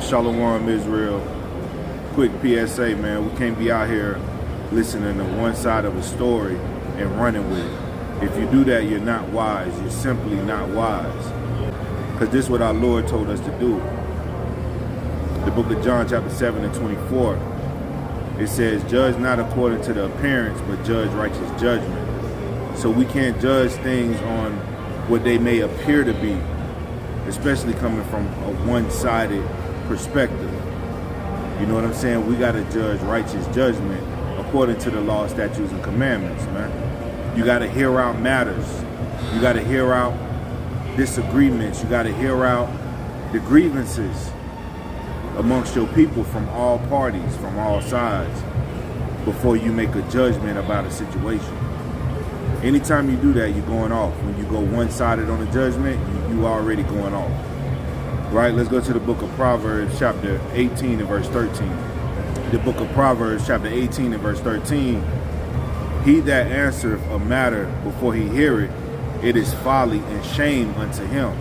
Shalom Israel. Quick PSA, man. We can't be out here listening to one side of a story and running with it. If you do that, you're not wise. You're simply not wise. Because this is what our Lord told us to do. The book of John chapter 7 and 24. It says, judge not according to the appearance, but judge righteous judgment. So we can't judge things on what they may appear to be, especially coming from a one-sided perspective. You know what I'm saying? We got to judge righteous judgment according to the law, statutes, and commandments, man. You got to hear out matters. You got to hear out disagreements. You got to hear out the grievances amongst your people from all parties, from all sides, before you make a judgment about a situation. Anytime you do that, you're going off. When you go one-sided on a judgment, you already going off. Right? Let's go to the book of Proverbs, chapter 18 and verse 13. The book of Proverbs, chapter 18 and verse 13. He that answereth a matter before he hear it, it is folly and shame unto him.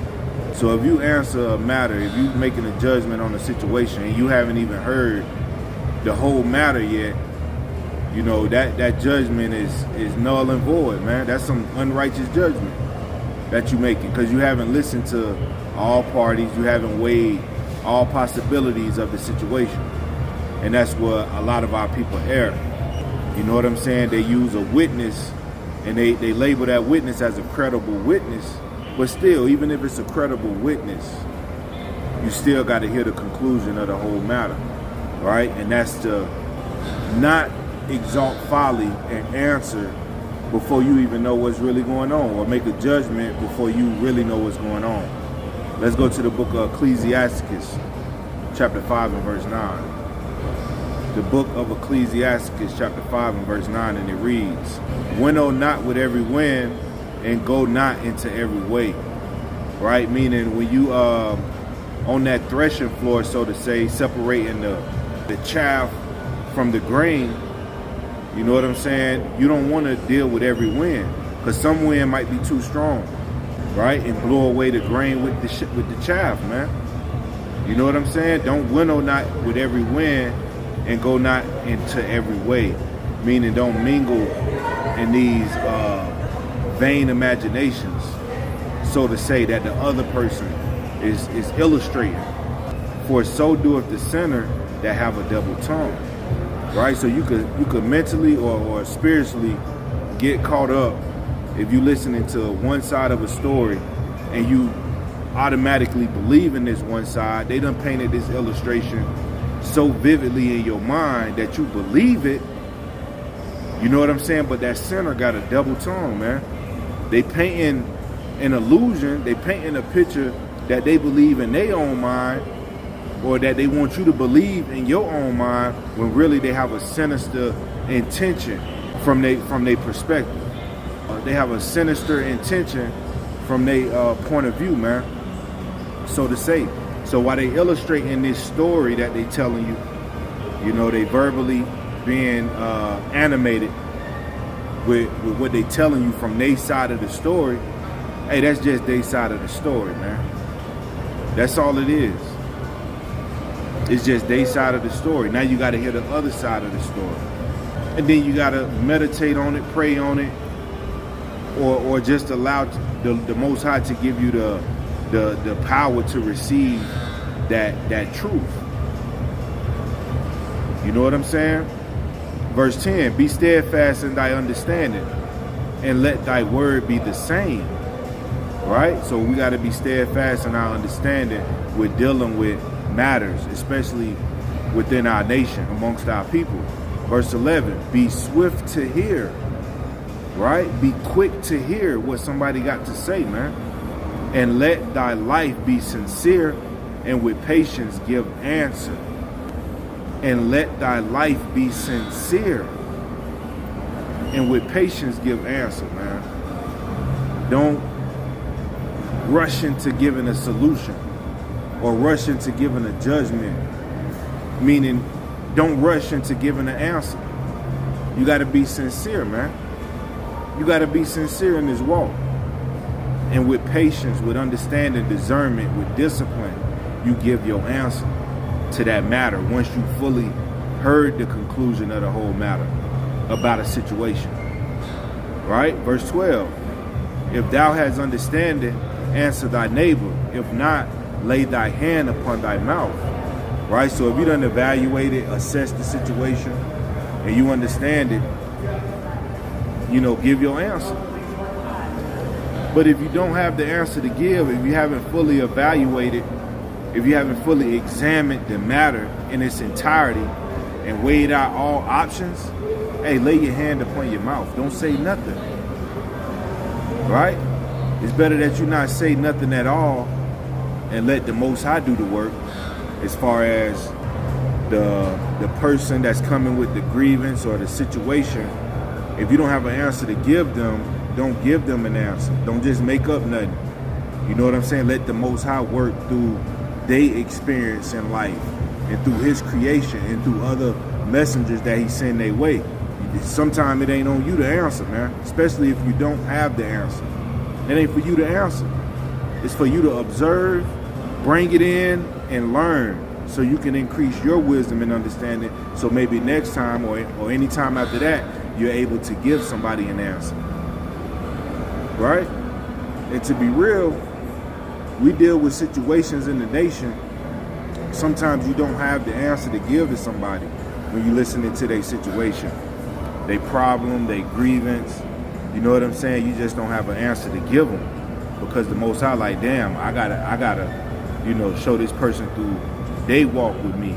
So if you answer a matter, if you're making a judgment on a situation and you haven't even heard the whole matter yet, you know, that judgment is null and void, man. That's some unrighteous judgment that you're making because you haven't listened to all parties. You haven't weighed all possibilities of the situation. And that's where a lot of our people err. You know what I'm saying? They use a witness and they label that witness as a credible witness. But still, even if it's a credible witness, you still got to hear the conclusion of the whole matter, right? And that's to not exalt folly and answer before you even know what's really going on, or make a judgment before you really know what's going on. Let's go to the book of Ecclesiasticus, chapter 5 and verse 9. The book of Ecclesiasticus, chapter 5 and verse 9, and it reads, winnow not with every wind, and go not into every way. Right? Meaning when you on that threshing floor, so to say, separating the chaff from the grain, you know what I'm saying? You don't want to deal with every wind, because some wind might be too strong, right? And blow away the grain with the chaff, man. You know what I'm saying? Don't winnow not with every wind and go not into every way. Meaning don't mingle in these vain imaginations, so to say, that the other person is illustrating. For so doeth the sinner that have a double tongue. Right? So you could mentally or spiritually get caught up if you listening to one side of a story and you automatically believe in this one side. They done painted this illustration so vividly in your mind that you believe it. You know what I'm saying? But that sinner got a double tongue, man. They painting an illusion. They painting a picture that they believe in their own mind, or that they want you to believe in your own mind, when really they have a sinister intention from their perspective. They have a sinister intention from their point of view, man, so to say. So while they illustrating this story that they telling you, you know, they verbally being animated with what they telling you from their side of the story, hey, that's just their side of the story, man. That's all it is. It's just their side of the story. Now you got to hear the other side of the story. And then you got to meditate on it, pray on it, or just allow the Most High to give you the power to receive that truth. You know what I'm saying? Verse 10, be steadfast in thy understanding, and let thy word be the same. Right? So we got to be steadfast in our understanding with dealing with matters, especially within our nation, amongst our people. Verse 11, be swift to hear, right? Be quick to hear what somebody got to say, man. And let thy life be sincere, and with patience give answer. And let thy life be sincere, and with patience give answer, man. Don't rush into giving a solution, or rush into giving a judgment. Meaning, don't rush into giving an answer. You got to be sincere, man. You got to be sincere in this walk. And with patience, with understanding, discernment, with discipline, you give your answer. to that matter once you fully heard the conclusion of the whole matter about a situation. Right? Verse 12. If thou hast understanding, answer thy neighbor. If not, lay thy hand upon thy mouth. Right? So if you done evaluate it, assess the situation, and you understand it, give your answer. But if you don't have the answer to give, if you haven't fully evaluated, if you haven't fully examined the matter in its entirety and weighed out all options, hey, lay your hand upon your mouth. Don't say nothing. Right? It's better that you not say nothing at all and let the Most High do the work as far as the person that's coming with the grievance or the situation. If you don't have an answer to give them, don't give them an answer. Don't just make up nothing. You know what I'm saying? Let the Most High work through their experience in life and through his creation and through other messengers that he send their way. Sometimes it ain't on you to answer, man. Especially if you don't have the answer. It ain't for you to answer. It's for you to observe, bring it in, and learn so you can increase your wisdom and understanding. So maybe next time or any time after that, you're able to give somebody an answer. Right? And to be real, we deal with situations in the nation. Sometimes you don't have the answer to give to somebody when you're listening to their situation, their problem, their grievance. You know what I'm saying? You just don't have an answer to give them because the Most High like, damn, I gotta, show this person through they walk with me.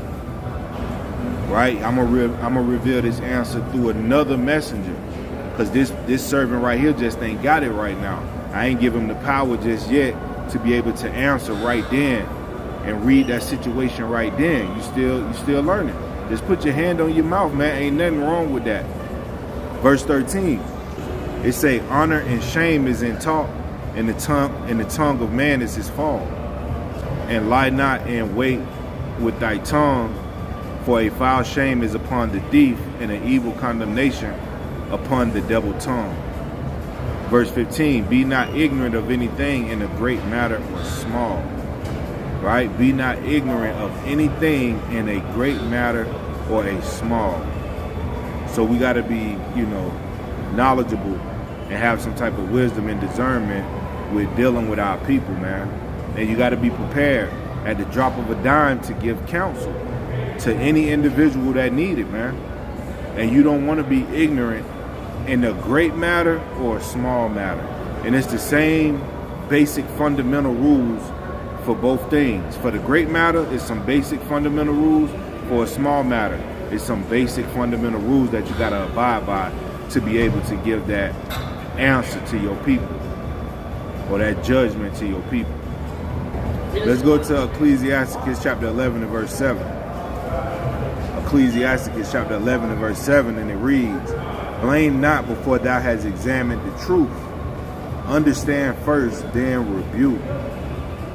Right? I'm gonna reveal this answer through another messenger because this servant right here just ain't got it right now. I ain't give him the power just yet to be able to answer right then and read that situation right then. You still learning. Just put your hand on your mouth, man. Ain't nothing wrong with that. Verse 13. It say, honor and shame is in talk, and the tongue of man is his fall. And lie not in wait with thy tongue, for a foul shame is upon the thief, and an evil condemnation upon the double tongue. Verse 15, be not ignorant of anything in a great matter or small. Right? Be not ignorant of anything in a great matter or a small. So we got to be, knowledgeable and have some type of wisdom and discernment with dealing with our people, man. And you got to be prepared at the drop of a dime to give counsel to any individual that need it, man. And you don't want to be ignorant in a great matter or a small matter. And it's the same basic fundamental rules for both things. For the great matter, it's some basic fundamental rules. For a small matter, it's some basic fundamental rules that you got to abide by to be able to give that answer to your people or that judgment to your people. Let's go to Ecclesiasticus chapter 11 and verse 7. Ecclesiasticus chapter 11 and verse 7, and it reads, blame not before thou hast examined the truth. Understand first, then rebuke.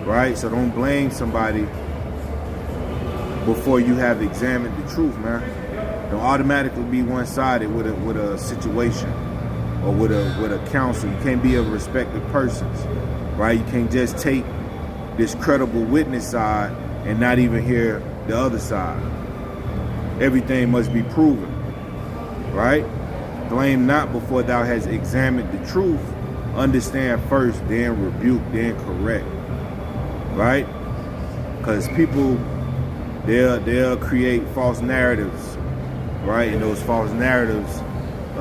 Right? So don't blame somebody before you have examined the truth, man. Don't automatically be one-sided with a situation or with a counsel. You can't be of respected persons, right? You can't just take this credible witness side and not even hear the other side. Everything must be proven, right? Blame not before thou hast examined the truth. Understand first, then rebuke, then correct, right? Because people, they'll create false narratives, right? And those false narratives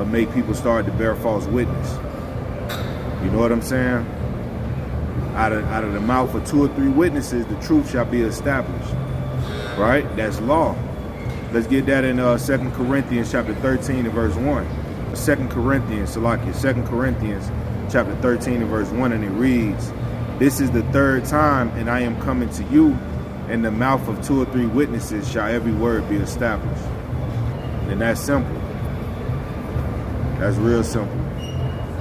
make people start to bear false witness. You know what I'm saying? Out of the mouth of 2 or 3 witnesses, the truth shall be established, right? That's law. Let's get that in 2 Corinthians chapter 13 and verse 1. 2 Corinthians chapter 13 and verse 1, and it reads, this is the 3rd time, and I am coming to you. In the mouth of 2 or 3 witnesses shall every word be established. And that's simple. That's real simple.